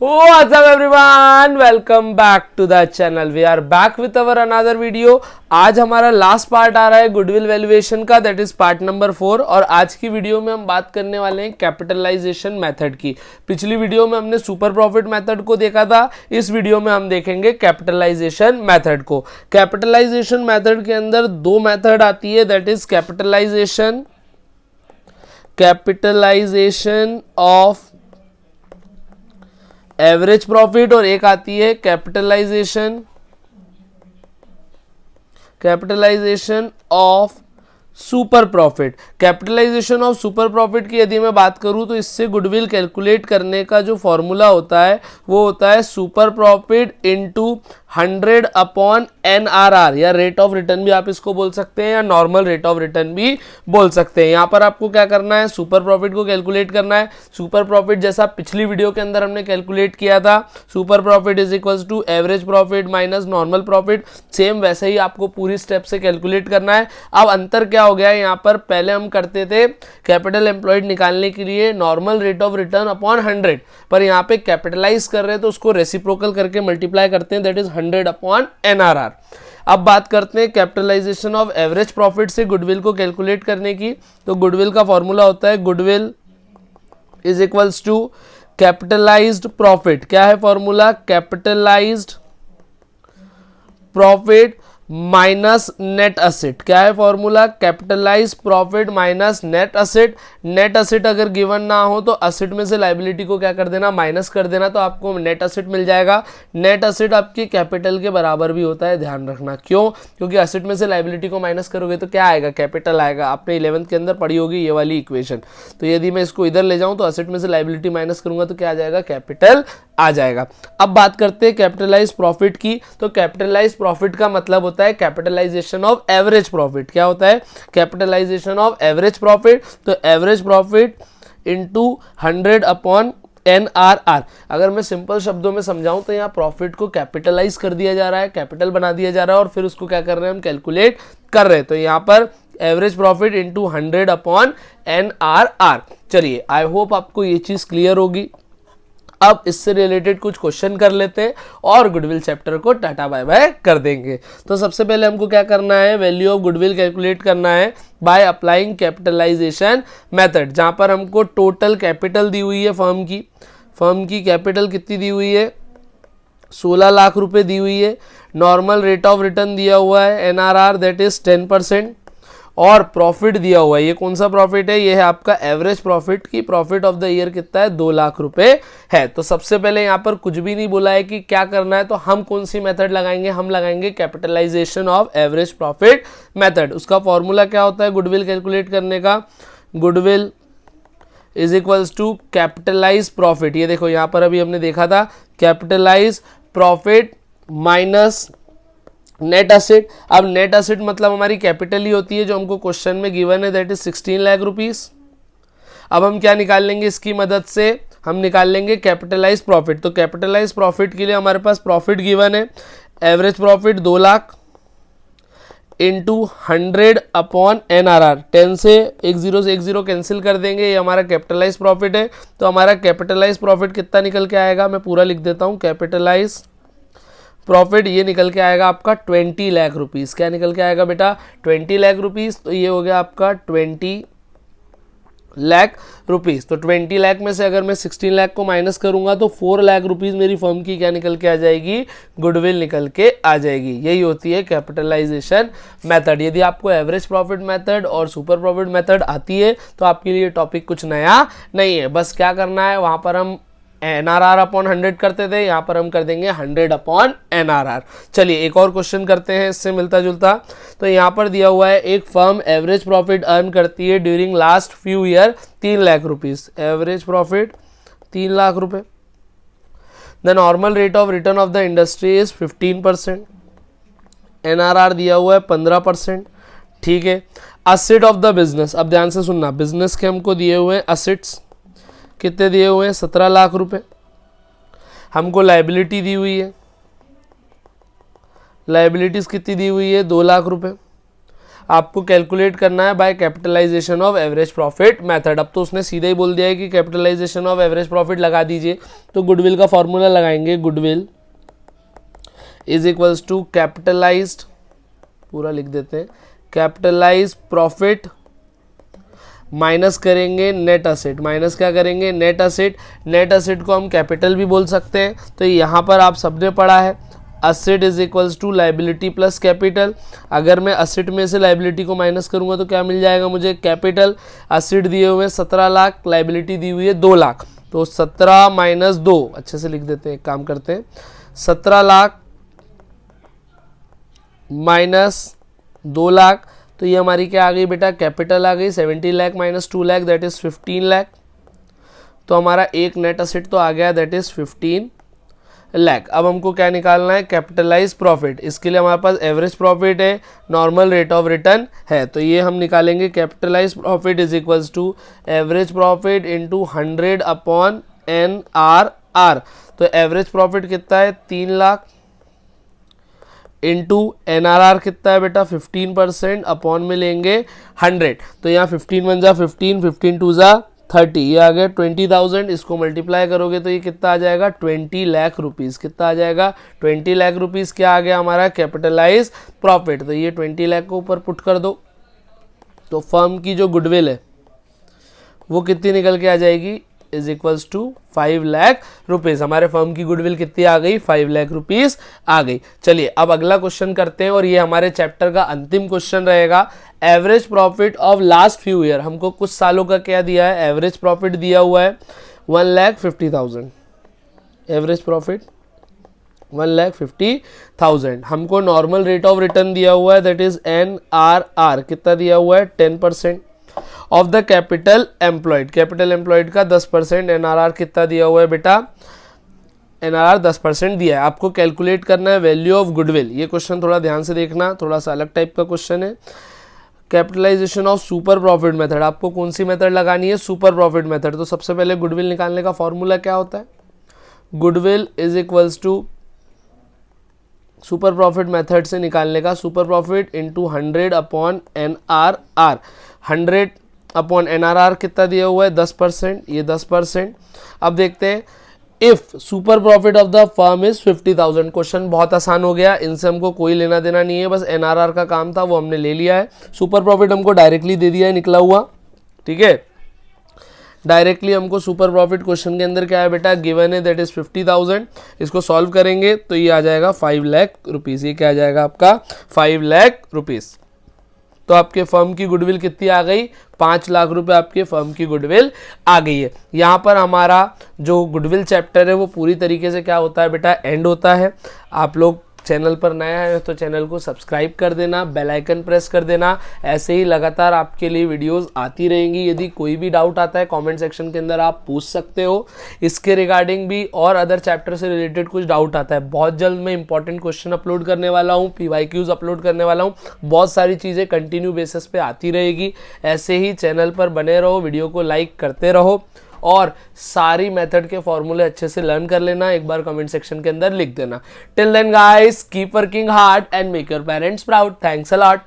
What's up everyone? Welcome back to the channel. We are back with our another video. आज हमारा last part आ रहा है goodwill valuation का, that is part number 4। और आज की वीडियो में हम बात करने वाले हैं कैपिटलाइजेशन मेथड की। पिछली वीडियो में हमने सुपर प्रॉफिट मेथड को देखा था, इस वीडियो में हम देखेंगे कैपिटलाइजेशन मेथड को। कैपिटलाइजेशन मेथड के अंदर दो मेथड आती है, that is capitalization of average profit और एक आती है capitalization of super profit. Capitalization of super profit की यदि मैं बात करूं तो इससे गुडविल कैलकुलेट करने का जो फॉर्मूला होता है वो होता है super profit into 100 upon NRR, या रेट ऑफ रिटर्न भी आप इसको बोल सकते हैं या नॉर्मल रेट ऑफ रिटर्न भी बोल सकते हैं। यहाँ पर आपको क्या करना है, सुपर प्रॉफिट को कैलकुलेट करना है। सुपर प्रॉफिट जैसा पिछली वीडियो के अंदर हमने कैलकुलेट किया था, super profit is equals to average profit minus normal profit, same वैसे ही आपको पूरी स्टेप से कैलकुलेट करना है। अब अंतर क्या हो गया है, यहाँ पर पहले हम करते थे कैपिटल एम्प्लॉयड निकालने के लिए normal rate of return upon 100, पर यहाँ पे कैपिटलाइज कर रहे हैं तो उसको रेसिप्रोकल करके मल्टीप्लाई करते हैं, दैट इज 100 अपॉन NRR। अब बात करते हैं कैपिटलाइजेशन ऑफ एवरेज प्रॉफिट से गुडविल को कैलकुलेट करने की। तो गुडविल का फॉर्मूला होता है goodwill is equals to capitalized profit. क्या है formula, capitalized profit minus net asset. क्या है formula, capitalize profit minus net asset. Net asset अगर गिवन ना हो तो असेट में से लायबिलिटी को क्या कर देना, माइनस कर देना, तो आपको नेट असेट मिल जाएगा। नेट असेट आपकी कैपिटल के बराबर भी होता है, ध्यान रखना। क्यों, क्योंकि असेट में से लायबिलिटी को माइनस करोगे तो क्या आएगा, कैपिटल आएगा। आपने 11th के अंदर पढ़ी होगी ये वाली इक्वेशन। तो यदि मैं इसको इधर ले जाऊं तो असेट में से लायबिलिटी माइनस करूंगा तो क्या आ जाएगा, कैपिटल आ जाएगा। अब बात करते हैं कैपिटलाइज प्रॉफिट की। तो कैपिटलाइज प्रॉफिट का मतलब होता है कैपिटलाइजेशन ऑफ एवरेज प्रॉफिट। क्या होता है, कैपिटलाइजेशन ऑफ एवरेज प्रॉफिट। तो average profit into 100 upon NRR। अगर मैं सिंपल शब्दों में समझाऊं तो यहाँ प्रॉफिट को कैपिटलाइज कर दिया जा रहा है, कैपिटल बना दिया जा रहा है और फिर उसको क्या कर रहे हैं, हम कैलकुलेट कर रहे हैं। तो यहाँ पर average profit into 100 upon NRR। चलिए, आई होप आपको ये चीज क्लियर होगी। अब इससे रिलेटेड कुछ क्वेश्चन कर लेते हैं और गुडविल चैप्टर को टाटा बाय बाय कर देंगे। तो सबसे पहले हमको क्या करना है, वैल्यू ऑफ गुडविल कैलकुलेट करना है बाय अप्लाइंग कैपिटलाइजेशन मेथड, जहां पर हमको टोटल कैपिटल दी हुई है फर्म की कैपिटल कितनी दी हुई है, 16 लाख रुपए दी हुई है। नॉर्मल रेट ऑफ रिटर्न दिया हुआ है NRR, दैट इज 10%। और प्रॉफिट दिया हुआ है, ये कौन सा प्रॉफिट है, ये है आपका एवरेज प्रॉफिट की प्रॉफिट ऑफ द ईयर कितना है, 2 लाख रुपए है। तो सबसे पहले यहाँ पर कुछ भी नहीं बोला है कि क्या करना है, तो हम कौन सी मेथड लगाएंगे, हम लगाएंगे capitalization of average profit method. उसका फॉर्मूला क्या होता है गुडविल कैलकुलेट करने का, goodwill is equals to capitalize profit. ये देखो यहाँ पर अभी हमने देखा था capitalize profit minus net asset. अब नेट असेट मतलब हमारी कैपिटल ही होती है जो हमको क्वेश्चन में गिवन है, दैट इज 16 लाख रुपीस। अब हम क्या निकाल लेंगे इसकी मदद से, हम निकाल लेंगे कैपिटलाइज प्रॉफिट। तो कैपिटलाइज प्रॉफिट के लिए हमारे पास प्रॉफिट गिवन है, average profit 2 lakh into 100 upon NRR। 10 से एक जीरो कैंसिल कर देंगे, ये हमारा कैपिटलाइज प्रॉफिट है। तो हमारा कैपिटलाइज प्रॉफिट कितना निकल के आएगा, मैं पूरा लिख देता हूँ, कैपिटलाइज प्रॉफिट ये निकल के आएगा आपका 20 लाख रुपीस। क्या निकल के आएगा बेटा, 20 लाख रुपीस। तो ये हो गया आपका 20 लाख रुपीस। तो 20 लाख में से अगर मैं 16 लाख को माइनस करूंगा तो 4 लाख रुपीस मेरी फर्म की क्या निकल के आ जाएगी, गुडविल निकल के आ जाएगी। यही होती है कैपिटलाइजेशन मेथड। यदि आपको एवरेज प्रॉफिट मेथड और सुपर प्रॉफिट मेथड आती है तो आपके लिए टॉपिक कुछ नया नहीं है। बस क्या करना है, वहां पर हम NRR अपॉन 100 करते थे, यहाँ पर हम कर देंगे 100 अपॉन NRR। चलिए एक और क्वेश्चन करते हैं इससे मिलता जुलता। तो यहाँ पर दिया हुआ है एक फर्म एवरेज प्रॉफिट अर्न करती है during last few year 3 lakh rupees. Average profit 3 lakh रुपए। The normal rate of return of the industry is 15%। NRR दिया हुआ है 15%। ठीक है, असेट ऑफ द बिजनेस। अब ध्यान से सुनना, बिजनेस के हमको दिए हुए हैं असेट्स, कितने दिए हुए हैं, 17 लाख रुपए। हमको लायबिलिटी दी हुई है, लायबिलिटीज कितनी दी हुई है, 2 लाख रुपए। आपको कैलकुलेट करना है by capitalization of average profit method. अब तो उसने सीधे ही बोल दिया है कि कैपिटलाइजेशन ऑफ एवरेज प्रॉफिट लगा दीजिए, तो गुडविल का फॉर्मूला लगाएंगे, goodwill is equals to capitalized, पूरा लिख देते हैं, कैपिटलाइज प्रॉफिट माइनस करेंगे नेट असेट, माइनस क्या करेंगे, नेट असेट। नेट असेट को हम कैपिटल भी बोल सकते हैं, तो यहाँ पर आप सबने पढ़ा है asset is equals to liability plus capital. अगर मैं असेट में से लाइबिलिटी को माइनस करूंगा तो क्या मिल जाएगा मुझे, कैपिटल। असेट दिए हुए 17 लाख, लाइबिलिटी दी हुई है 2 लाख, तो 17 माइनस 2, अच्छे से लिख देते हैं, एक काम करते हैं, 17 लाख माइनस 2 लाख, तो ये हमारी क्या आ गई बेटा, कैपिटल आ गई। 70 lakh minus 2 lakh that is 15 lakh, तो हमारा एक नेट असेट तो आ गया दैट इज 15 लाख। अब हमको क्या निकालना है, कैपिटलाइज प्रॉफिट। इसके लिए हमारे पास एवरेज प्रॉफिट है, नॉर्मल रेट ऑफ रिटर्न है, तो ये हम निकालेंगे capitalize profit is equals to average profit into 100 upon NRR। तो एवरेज प्रॉफिट कितना है, 3 लाख, इंटू NRR कितना है बेटा 15%, अपॉन में लेंगे 100, तो यहाँ 15 1 जा 15, 15 2 जा 30, ये आ गया 20,000। इसको मल्टीप्लाई करोगे तो ये कितना आ जाएगा, 20 लाख रुपीज़। कितना आ जाएगा, 20 लाख रुपीज़ क्या आ गया हमारा, कैपिटलाइज प्रॉफिट। तो ये 20 लाख को ऊपर पुट कर दो, तो फर्म की जो गुडविल है वो कितनी निकल के आ जाएगी, is equals to 5 lakh rupees. हमारे फर्म की गुडविल कितनी आ गई, 5 लाख रुपीज आ गई। चलिए अब अगला क्वेश्चन करते हैं, और ये हमारे चैप्टर का अंतिम क्वेश्चन रहेगा। Average profit of last few year, हमको कुछ सालों का क्या दिया है, एवरेज प्रॉफिट दिया हुआ है 1,50,000, एवरेज प्रॉफिट 1,50,000। हमको नॉर्मल रेट ऑफ रिटर्न दिया हुआ है दैट इज NRR, कितना दिया हुआ है, 10% of the capital employed, capital employed का 10%। NRR कितना दिया हुआ है बेटा, NRR 10% दिया है। आपको कैलकुलेट करना है वैल्यू ऑफ गुडविल। ये क्वेश्चन थोड़ा ध्यान से देखना, थोड़ा सा अलग टाइप का क्वेश्चन है। Capitalization of super profit method, आपको कौन सी मेथड लगानी है, सुपर प्रॉफिट मेथड। तो सबसे पहले गुडविल निकालने का फॉर्मूला क्या होता है, goodwill is equals to super profit method से निकालने का, super profit into 100 upon NRR। 100 upon NRR कितना दिया हुआ है, 10%, ये 10%। अब देखते हैं, if super profit of the firm is 50,000। Question बहुत आसान हो गया, इनसे हमको कोई लेना देना नहीं है, बस NRR का काम था वो हमने ले लिया है। सुपर प्रॉफिट हमको डायरेक्टली दे दिया है निकला हुआ, ठीक है, डायरेक्टली हमको सुपर प्रॉफिट क्वेश्चन के अंदर क्या है बेटा, गिवन है दैट इज 50,000। इसको सॉल्व करेंगे तो ये आ जाएगा 5 लाख रुपीज़। ये क्या आ जाएगा आपका, 5 लाख रुपीज़। तो आपके फर्म की गुडविल कितनी आ गई, 5 लाख रुपए आपके फर्म की गुडविल आ गई है। यहाँ पर हमारा जो गुडविल चैप्टर है वो पूरी तरीके से क्या होता है बेटा, एंड होता है। आप लोग चैनल पर नया है तो चैनल को सब्सक्राइब कर देना, बेल आइकन प्रेस कर देना, ऐसे ही लगातार आपके लिए वीडियोस आती रहेंगी। यदि कोई भी डाउट आता है कमेंट सेक्शन के अंदर आप पूछ सकते हो, इसके रिगार्डिंग भी और अदर चैप्टर से रिलेटेड कुछ डाउट आता है। बहुत जल्द मैं इंपॉर्टेंट क्वेश्चन अपलोड करने वाला हूँ, PYQs अपलोड करने वाला हूँ, बहुत सारी चीज़ें कंटिन्यू बेसिस पे आती रहेगी। ऐसे ही चैनल पर बने रहो, वीडियो को लाइक करते रहो, और सारी मेथड के फॉर्मूले अच्छे से लर्न कर लेना, एक बार कमेंट सेक्शन के अंदर लिख देना। Till then guys, keep working hard and make your parents proud. Thanks a lot.